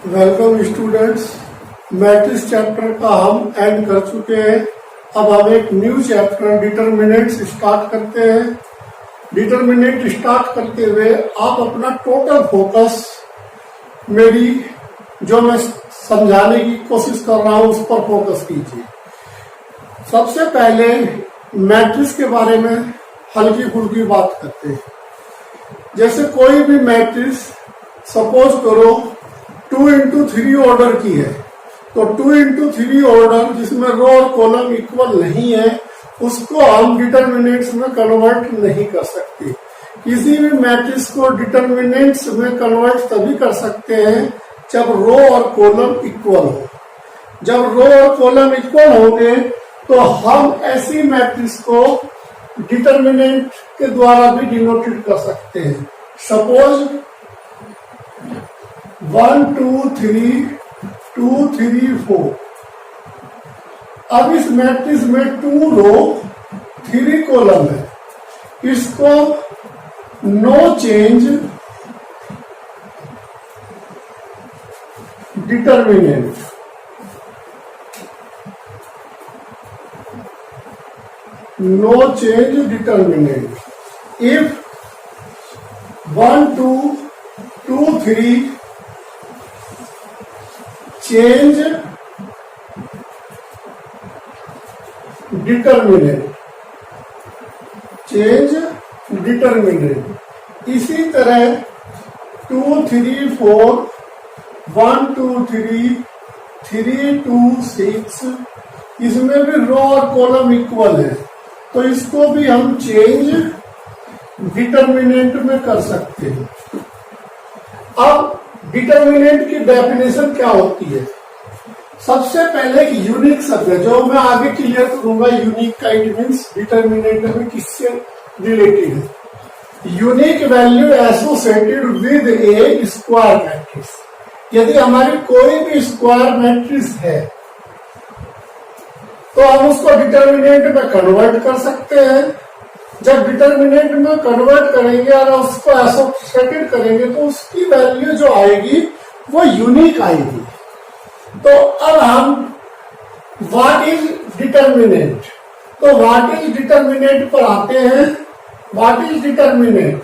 Welcome students. Matrix chapter का हम and कर चुके हैं। अब हम एक न्यू चैप्टर डिटरमिनेंट्स स्टार्ट करते हैं। डिटरमिनेंट स्टार्ट करते हुए आप अपना टोटल फोकस मेरी जो मैं समझाने की कोशिश कर रहा हूं उस पर फोकस कीजिए। सबसे पहले मैट्रिक्स के बारे में हल्की फुल्की बात करते हैं। जैसे कोई भी मैट्रिक्स सपोज करो 2 into 3 ऑर्डर की है, तो 2 into 3 ऑर्डर जिसमें रो और कॉलम इक्वल नहीं है उसको हम डिटरमिनेंट्स में कन्वर्ट नहीं कर सकते। किसी भी मैट्रिक्स को डिटरमिनेंट्स में कन्वर्ट तभी कर सकते हैं जब रो और कॉलम इक्वल हो। जब रो और कॉलम इक्वल होंगे तो हम ऐसी मैट्रिक्स को डिटरमिनेंट के द्वारा भी डिनोटेड कर सकते हैं। सपोज 1 2 3 2 3 4। अब इस मैट्रिक्स में 2 रो 3 कॉलम है, इसको no change determinant, no change determinant if 1 2 2 3 change determinant, change determinant. इसी तरह 2 3 4 1 2 3 3 2 6 इसमें भी रो और कॉलम इक्वल है, तो इसको भी हम चेंज डिटरमिनेंट में कर सकते हैं। अब डिटरमिनेंट की डेफिनेशन क्या होती है? सबसे पहले एक यूनिक शब्द है जो मैं आगे क्लियर करूंगा। यूनिक का इट मीन्स डिटरमिनेंट में किससे रिलेटेड है। Unique value associated with A square matrix. यदि हमारी कोई भी स्क्वायर मैट्रिक्स है तो हम उसको डिटरमिनेंट में कन्वर्ट कर सकते हैं। जब डिटरमिनेंट में कन्वर्ट करेंगे और उसको एसोसिएटेड करेंगे तो उसकी वैल्यू जो आएगी वो यूनिक आएगी। तो अब हम व्हाट इज डिटरमिनेंट, तो व्हाट इज डिटरमिनेंट पर आते हैं। What is determinant?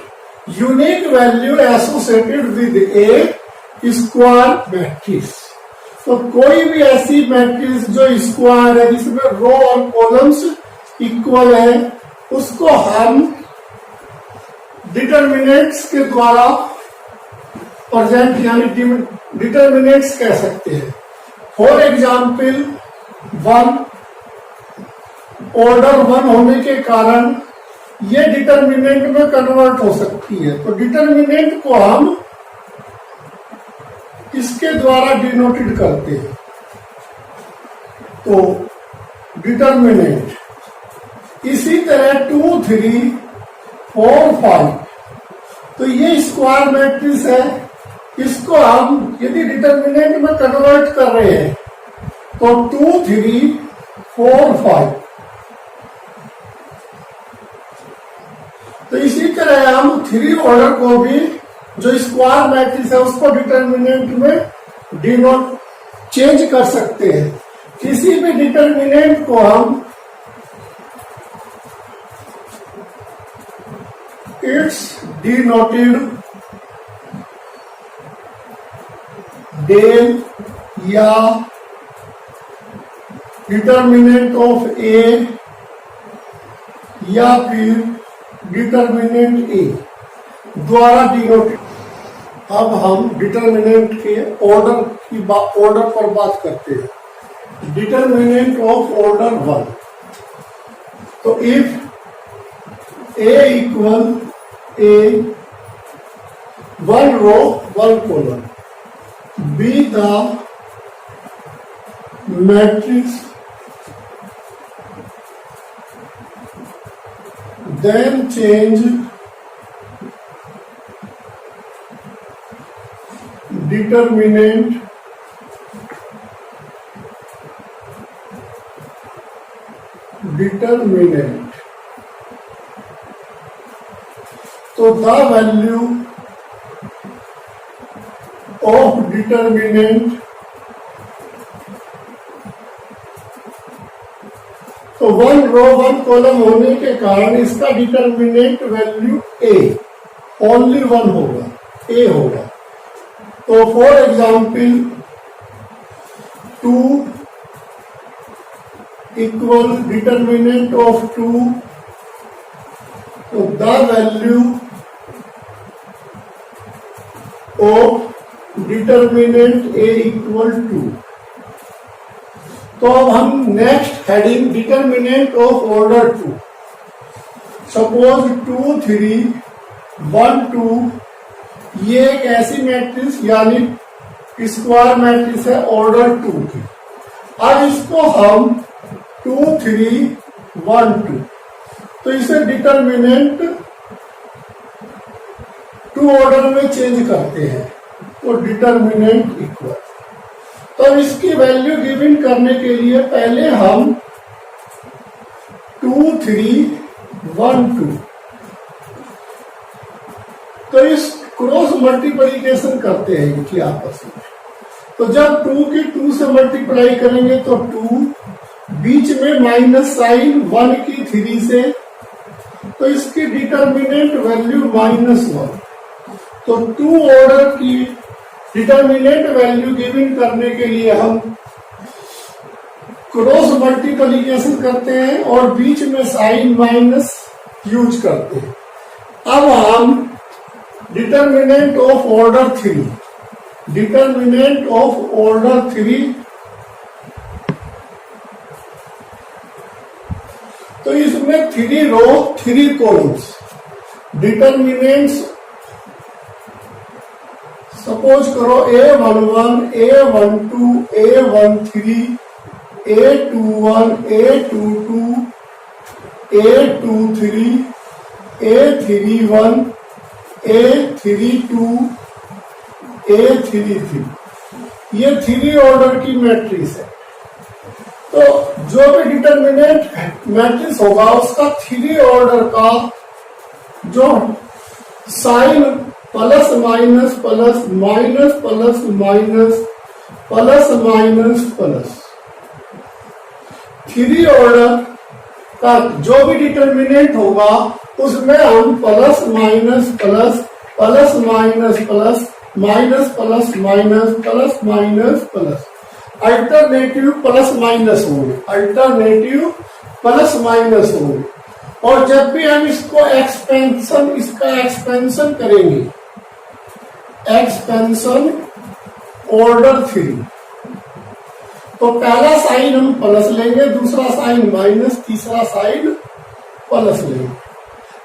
Unique value associated with A square matrix. तो कोई भी ऐसी मैट्रिक्स जो स्क्वायर है जिसमें रो और कॉलम्स इक्वल है उसको हम डिटरमिनेंट्स के द्वारा प्रेजेंट यानी डिटरमिनेंट्स कह सकते हैं। फॉर एग्जाम्पल 1 ऑर्डर 1 होने के कारण ये डिटरमिनेंट में कन्वर्ट हो सकती है। तो डिटरमिनेंट को हम इसके द्वारा डिनोटेड करते हैं। तो डिटरमिनेंट इसी तरह 2 3 4 5 तो ये स्क्वायर मैट्रिक्स है, इसको हम यदि डिटरमिनेंट में कन्वर्ट कर रहे हैं तो 2 3 4 5। तो इसी तरह हम 3 ऑर्डर को भी जो स्क्वायर मैट्रिक्स है उसको डिटरमिनेंट में डिनोट चेंज कर सकते हैं। किसी भी डिटरमिनेंट को हम इट्स डिनोटेड डेल या डिटरमिनेंट ऑफ ए या फिर डिटरमिनेंट ए द्वारा डिनोटेड। अब हम डिटरमिनेंट के ऑर्डर पर बात करते हैं। Determinant of order 1। तो if A equal A 1 row 1 column be the matrix then change determinant तो द वैल्यू ऑफ डिटर्मिनेंट, तो 1 रो 1 कॉलम होने के कारण इसका डिटर्मिनेंट वैल्यू ए, ओनली 1 होगा, ए होगा। तो for example 2 equal determinant of 2, तो the value of determinant A equal 2। तो अब हम next heading determinant of order 2, suppose 2 3 1 2, ये एक ऐसी मैट्रिक्स यानी स्क्वायर मैट्रिक्स है ऑर्डर 2 की। अब इसको हम 2 3 1 2, तो इसे डिटर्मिनेंट 2 ऑर्डर में चेंज करते हैं, तो डिटर्मिनेंट इक्वल। तो इसकी वैल्यू गिवन करने के लिए पहले हम 2 3 1 2, तो इस क्रॉस मल्टीप्लिकेशन करते हैं इनकी आपस में। तो जब 2 की 2 से मल्टीप्लाई करेंगे तो 2, बीच में माइनस साइन 1 की 3 से, तो इसकी डिटर्मिनेंट वैल्यू -1। तो 2 ऑर्डर की डिटर्मिनेंट वैल्यू गिवन करने के लिए हम क्रॉस मल्टीप्लिकेशन करते हैं और बीच में साइन माइनस यूज करते हैं। अब हम determinant of order 3, determinant of order 3, तो इसमें 3 रो 3 कॉलम्स, डिटर्मिनेंट्स सपोज करो A11 A12 A13 A21 A22 A23 A31 A32 A33, ये 3 ऑर्डर की मैट्रिक्स है। तो जो भी डिटर्मिनेंट मैट्रिक्स होगा उसका 3 ऑर्डर का जो sign plus minus plus minus plus minus plus minus plus, 3 order का जो भी डिटर्मिनेंट होगा उसमें हम plus minus plus plus minus plus minus plus minus plus minus plus alternative plus minus होंगे, अल्टरनेटिव प्लस माइनस होंगे। और जब भी हम इसको एक्सपेंशन, इसका एक्सपेंशन करेंगे, एक्सपेंशन ऑर्डर 3, तो पहला साइन हम प्लस लेंगे, दूसरा साइन माइनस, तीसरा साइन प्लस लेंगे।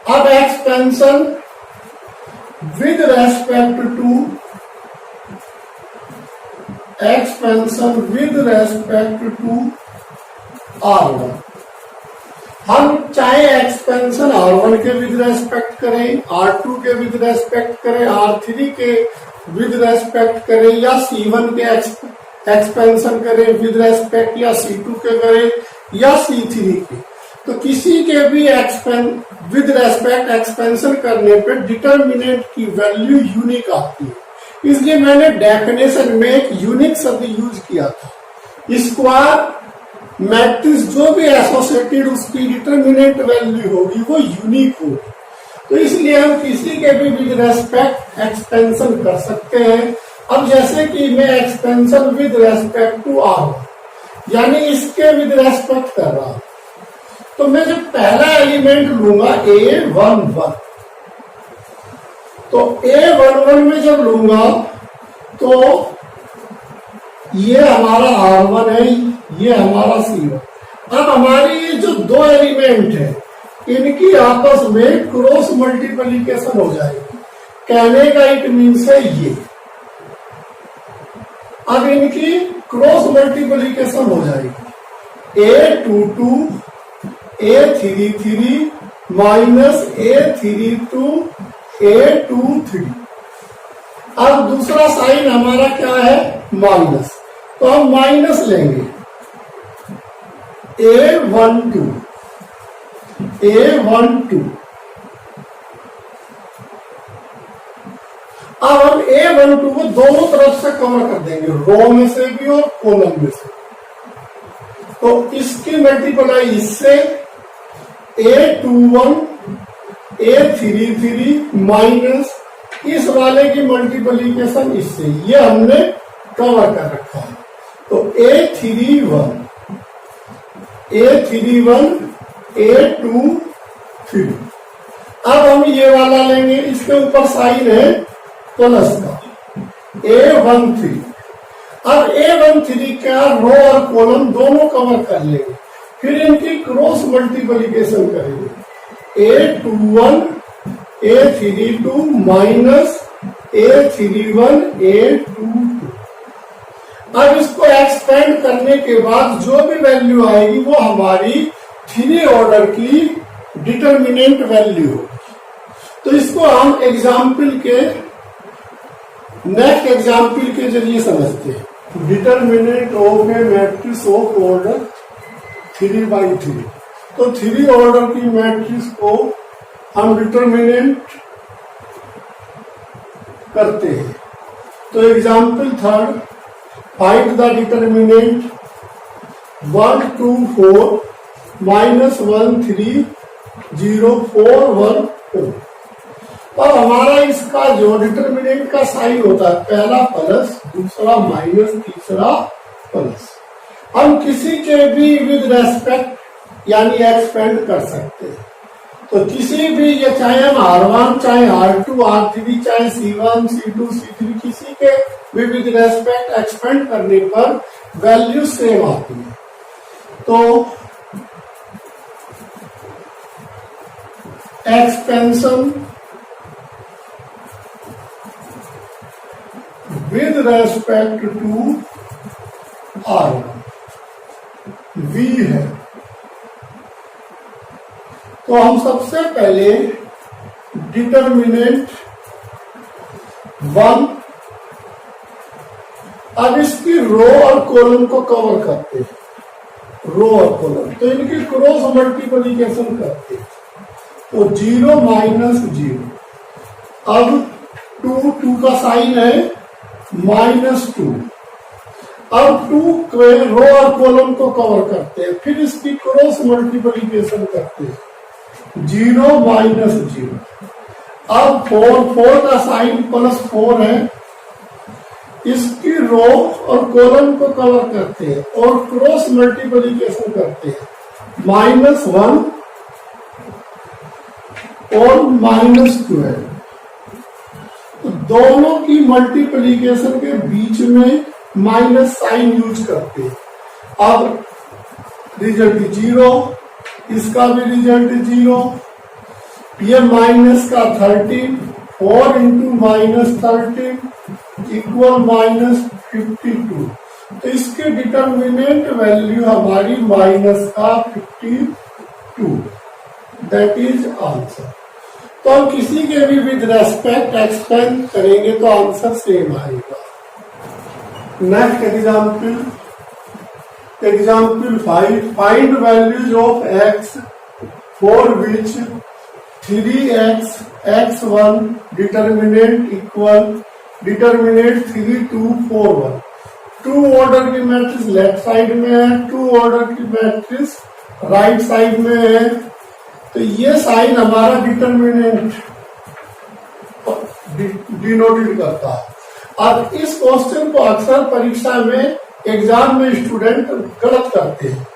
अब expansion with respect to, expansion with respect to R1, हम चाहे एक्सपेंशन R1 के विद रेस्पेक्ट करें, R2 के विद रेस्पेक्ट करें, R3 के विद रेस्पेक्ट करें, या C1 के एक्सपेंशन करें विद रेस्पेक्ट, या C2 के करें, या C3 के, तो किसी के भी विद रेस्पेक्ट एक्सपेंशन करने पे डिटर्मिनेंट की वैल्यू यूनिक आती है। इसलिए मैंने डेफिनेशन में एक यूनिक शब्द यूज किया था। स्क्वायर मैट्रिक्स जो भी एसोसिएटेड उसकी डिटर्मिनेंट वैल्यू होगी वो यूनिक होगी। तो इसलिए हम किसी के भी विद रेस्पेक्ट एक्सपेंशन कर सकते हैं। अब जैसे कि मैं expansion with respect to R, यानी इसके विद रेस्पेक्ट कर रहा हूं, तो मैं जब पहला एलिमेंट लूंगा A11, तो A11 में जब लूंगा तो ये हमारा R1 है, ये हमारा C1। अब हमारी ये जो 2 एलिमेंट है इनकी आपस में क्रॉस मल्टीप्लिकेशन हो जाएगी। कहने का इट मीन्स है ये, अब इनकी क्रॉस मल्टीप्लिकेशन हो जाएगी। A22 A33 minus A32 A23। अब दूसरा साइन हमारा क्या है, माइनस, तो हम माइनस लेंगे। A12 A12, अब हम A12 को दोनों तरफ से कवर कर देंगे, रो में से भी और कॉलम में से। तो इसकी मल्टीप्लाई इससे A21 A33 माइनस इस वाले की मल्टीप्लीकेशन इससे, ये हमने कवर कर रखा है। तो A31 A23 अब हम ये वाला लेंगे, इसके ऊपर साइन है प्लस का A13। अब A13 का रो और कॉलम दोनों कवर कर लेंगे, फिर इनकी क्रॉस मल्टीप्लीकेशन करेंगे। A21 A32 minus A31 A22। अब इसको एक्सपेंड करने के बाद जो भी वैल्यू आएगी वो हमारी 3 ऑर्डर की डिटर्मिनेंट वैल्यू होगी। तो इसको हम एग्जाम्पल के नेक्स्ट एग्जाम्पल के जरिए समझते हैं। Determinant of A matrix of order 3/3। तो 3 ऑर्डर की मैट्रिक्स को हम डिटर्मिनेंट करते हैं। तो example third, find the determinant 1 2 4 -1 3 0 4 1 4। और हमारा इसका जो डिटर्मिनेंट का साइन होता है, पहला प्लस, दूसरा माइनस, तीसरा प्लस। हम किसी के भी विद रेस्पेक्ट यानी एक्सपेंड कर सकते हैं। तो किसी भी, ये चाहे हम R1 चाहे R2 R3 चाहे C1 C2 C3 किसी के भी विद रेस्पेक्ट एक्सपेंड करने पर वैल्यू सेम आती है। तो expansion with respect to R1 V है। तो हम सबसे पहले डिटर्मिनेंट 1, अब इसकी रो और कॉलम को कवर करते हैं, रो और कॉलम। तो इनकी क्रॉस मल्टीप्लीकेशन करते हैं। तो 0 -0, अब 2 का साइन है -2। अब 2 के रो और कॉलम को कवर करते हैं, फिर इसकी क्रॉस मल्टीप्लीकेशन करते हैं। 0 -0, अब 4 का साइन +4 है, इसकी रो और कॉलम को कवर करते हैं और क्रॉस मल्टीप्लीकेशन करते हैं। -1 और -12। तो दोनों की मल्टीप्लीकेशन के बीच में माइनस साइन यूज करते हैं। अब रिजल्ट 0, इसका भी रिजल्ट 0। ये माइनस का 13, 4 × -13 = -52। तो इसके डिटर्मिनेंट वैल्यू हमारी माइनस का 52, दैट इज आंसर। तो हम किसी के भी विद रेस्पेक्ट एक्सपेंड करेंगे तो आंसर सेम आएगा। Next example 5, find values of x for which 3x x1 determinant equal determinant 3 2 4 1। 2 order की मैट्रिक्स लेफ्ट साइड में है, 2 ऑर्डर की मैट्रिक्स राइट साइड में है। तो ये साइन हमारा डिटर्मिनेंट डिनोटेड करता है। अब इस क्वेश्चन को अक्सर परीक्षा में एग्जाम में स्टूडेंट गलत करते हैं।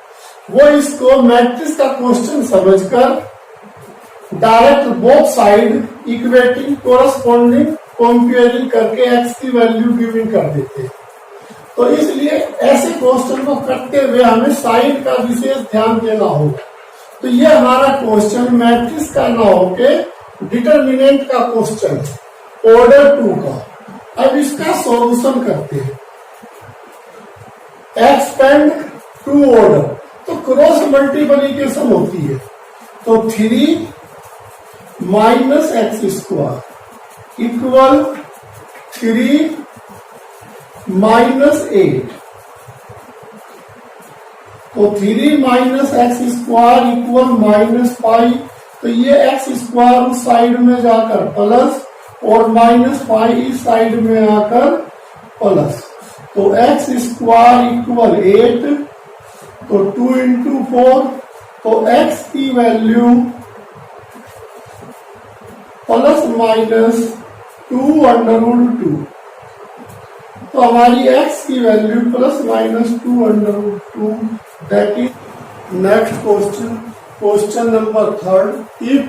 वो इसको मैट्रिक्स का क्वेश्चन समझकर direct both side equating corresponding comparing करके x की वैल्यू गिविंग कर देते हैं। तो इसलिए ऐसे क्वेश्चन को करते हुए हमें साइन का विशेष ध्यान देना होगा। तो ये हमारा क्वेश्चन मैट्रिक्स का ना होके डिटर्मिनेंट का क्वेश्चन है, ऑर्डर 2 का। अब इसका सॉल्यूशन करते हैं। एक्सपेंड 2 ऑर्डर, तो क्रॉस मल्टीप्लीकेशन होती है। तो 3 - x² इक्वल 3 - 8। तो 3 - x² इक्वल -5। तो ये x² उस साइड में जाकर प्लस और -5 इस साइड में आकर प्लस, तो एक्स स्क्वायर इक्वल 8, तो 2 इंटू 4, तो एक्स की वैल्यू प्लस माइनस 2√2, तो हमारी x की value plus minus 2√2, that is. Next question number 3, if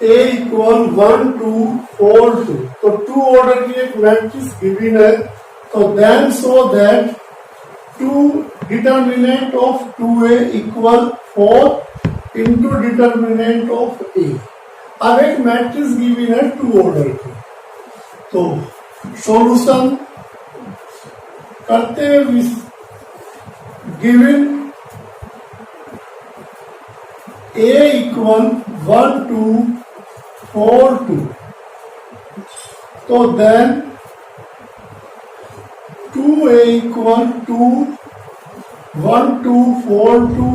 a equal 1 2 4 2, तो 2 ऑर्डर की एक मैट्रिक्स गिवन है, तो then so that 2 determinant of 2a equal 4 into determinant of a। अब एक मैट्रिक्स गिवन है 2 ऑर्डर की, तो सॉल्यूशन करते हुए गिवन a इक्वल 1 2 4 2, तो देन 2a इक्वल 2 1 2 4 2,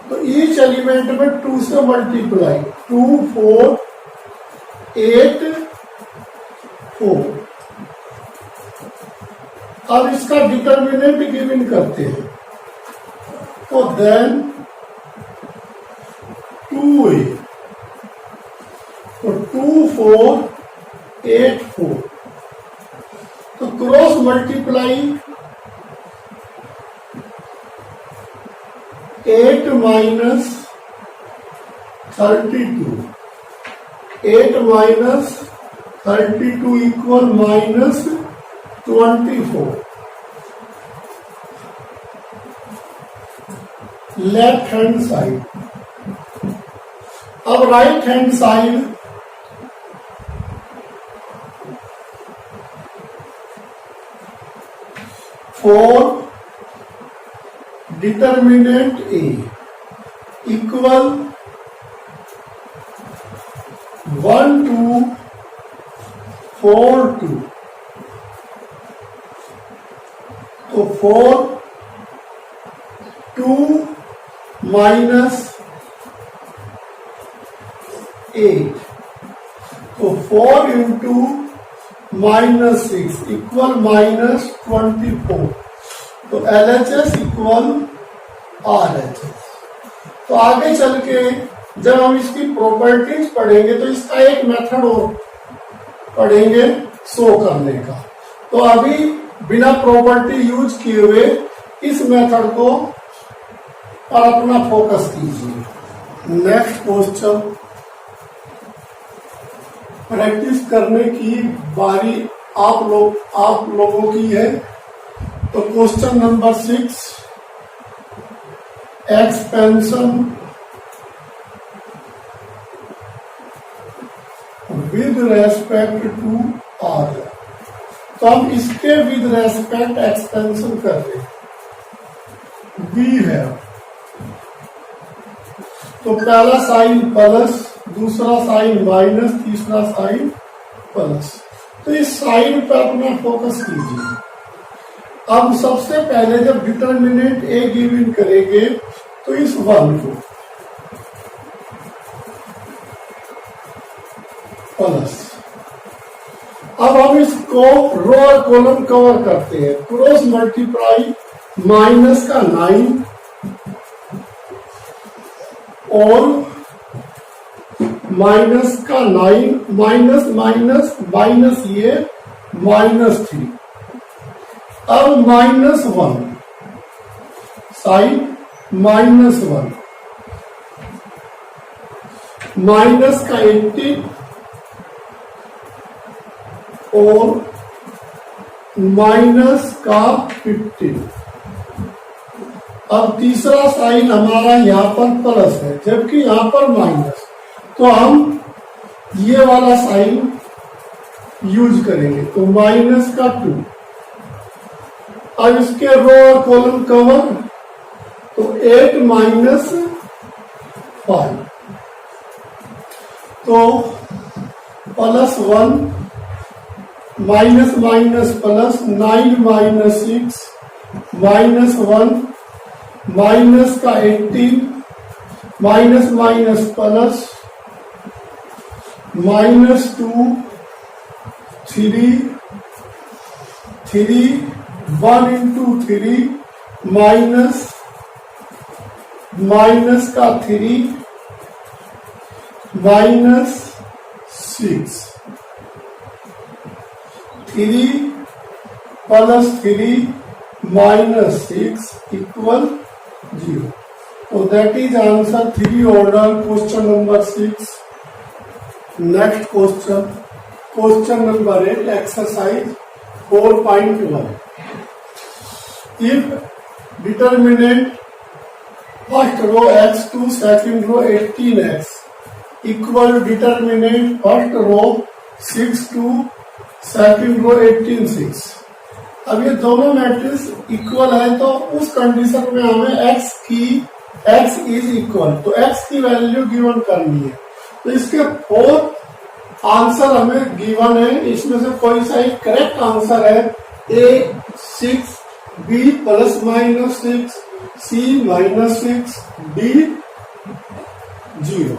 तो ईच एलिमेंट में 2 से मल्टीप्लाई, 2 4 8 4। अब इसका डिटर्मिनेंट गिवन करते हैं, तो देन 2a, तो 2 4 8 4, तो cross multiply 8 minus 32, 8 minus 32 equal minus 24। Left hand side, अब right hand side, for determinant a equal 1 2 4 2, तो 4 2 माइनस 8, तो 4 इंटू माइनस 6 इक्वल माइनस 24, तो LHS इक्वल RHS। तो आगे चल के जब हम इसकी प्रॉपर्टीज पढ़ेंगे तो इसका एक मेथड और पढ़ेंगे शो करने का, तो अभी बिना प्रॉपर्टी यूज किए हुए इस मेथड को पर अपना फोकस कीजिए। नेक्स्ट क्वेश्चन प्रैक्टिस करने की बारी आप लोगों की है, तो question number 6, expansion with respect to R, तो हम इसके विद रेस्पेक्ट एक्सपेंशन कर रहे हैं। बी है, तो पहला साइन प्लस, दूसरा साइन माइनस, तीसरा साइन प्लस, तो इस साइन पर अपना फोकस कीजिए। अब सबसे पहले जब डिटर्मिनेंट ए गिवन करेंगे तो इस 1 को प्लस, अब हम इसको रो और कॉलम कवर करते हैं, क्रॉस मल्टीप्लाई माइनस का 9 और माइनस का 9, माइनस माइनस माइनस ये -3, अब -1 साइन -1, माइनस का 18 और माइनस का 15। अब तीसरा साइन हमारा यहाँ पर प्लस है जबकि यहाँ पर माइनस, तो हम ये वाला साइन यूज करेंगे, तो माइनस का 2। अब इसके रो और कॉलम कवर, तो 8 माइनस 5, तो +1 minus minus plus, 9 minus 6 -1, minus का 18, minus minus plus, -2 3 3 1 into 3 minus का 3 -6 3 + 3 -6 equal 0. So that is answer 3 order question number 6. Next question number 8, exercise 4.1. If determinant first row x2 second row 18x equal determinant first row 6-2 second row 18-6. अब ये दोनों matrix equal है तो उस condition में हमें x is equal, तो x की वैल्यू गिवन करनी है. तो इसके 4 आंसर हमें गिवन है. इसमें से कोई सा एक करेक्ट आंसर है. A 6, B ±6, C -6, D 0.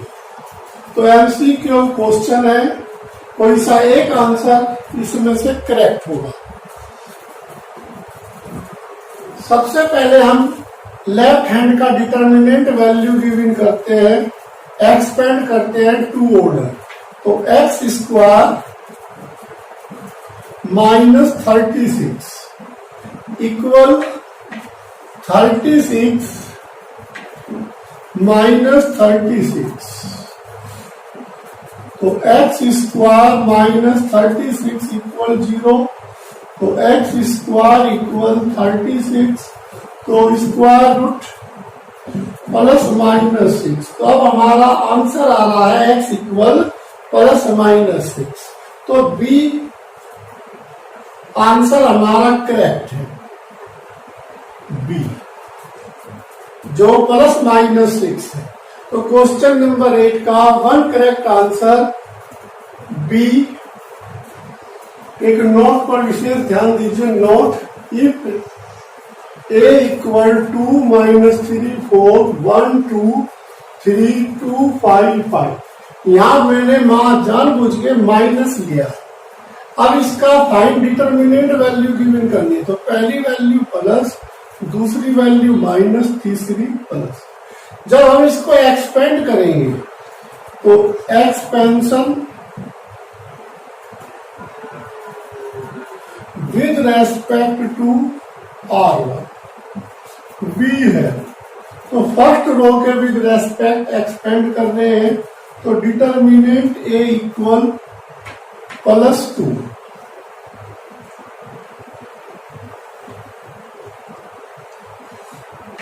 तो MCQ क्वेश्चन है, कोई सा एक आंसर इसमें से करेक्ट होगा. सबसे पहले हम लेफ्ट हैंड का डिटर्मिनेंट वैल्यू गिवन करते हैं, एक्सपेंड करते हैं 2 ऑर्डर. तो x² -36 इक्वल 36 -36. तो x² -36 इक्वल 0. तो x² इक्वल 36. तो स्क्वायर रूट +-6. तो अब हमारा आंसर आ रहा है x इक्वल +-6. तो B आंसर हमारा करेक्ट है, B जो +-6 है. तो क्वेश्चन नंबर 8 का 1 करेक्ट आंसर B. एक नोट पर विशेष ध्यान दीजिए. Note, if A equal to -3 4 1 2 3 2 5 5. यहां मैंने जानबूझ के माइनस लिया. अब इसका फाइंड डिटरमिनेंट वैल्यू गिवन करनी है. तो पहली वैल्यू प्लस, दूसरी वैल्यू माइनस, तीसरी प्लस. जब हम इसको एक्सपेंड करेंगे तो expansion with respect to R1 B है. तो फर्स्ट रो के विद रेस्पेक्ट एक्सपेंड कर रहे हैं. तो डिटरमिनेंट A इक्वल +2.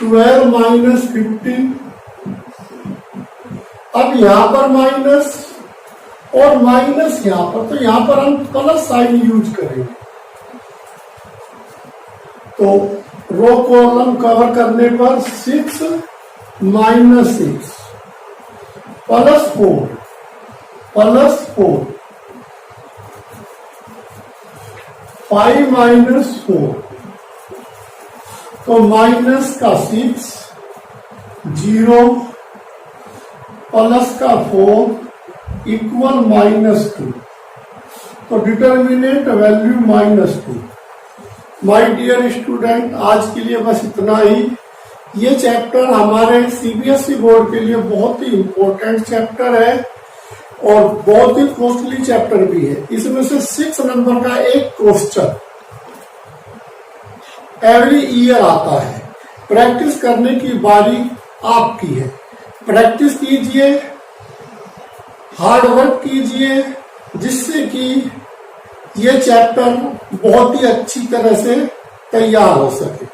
-15. अब यहां पर माइनस और माइनस यहां पर, तो यहां पर हम प्लस साइन यूज करेंगे. तो रो कॉलम कवर करने पर 6 - 6 +4 5 -4. तो माइनस का 6 0 प्लस का 4 इक्वल -2. तो determinant value -2. My dear student, आज के लिए बस इतना ही. ये चैप्टर हमारे CBSE बोर्ड के लिए बहुत ही इम्पोर्टेंट चैप्टर है और बहुत ही कॉस्टली चैप्टर भी है. इसमें से 6 नंबर का एक क्वेश्चन एवरी ईयर आता है. प्रैक्टिस करने की बारी आपकी है. प्रैक्टिस कीजिए, हार्ड वर्क कीजिए, जिससे कि ये चैप्टर बहुत ही अच्छी तरह से तैयार हो सके.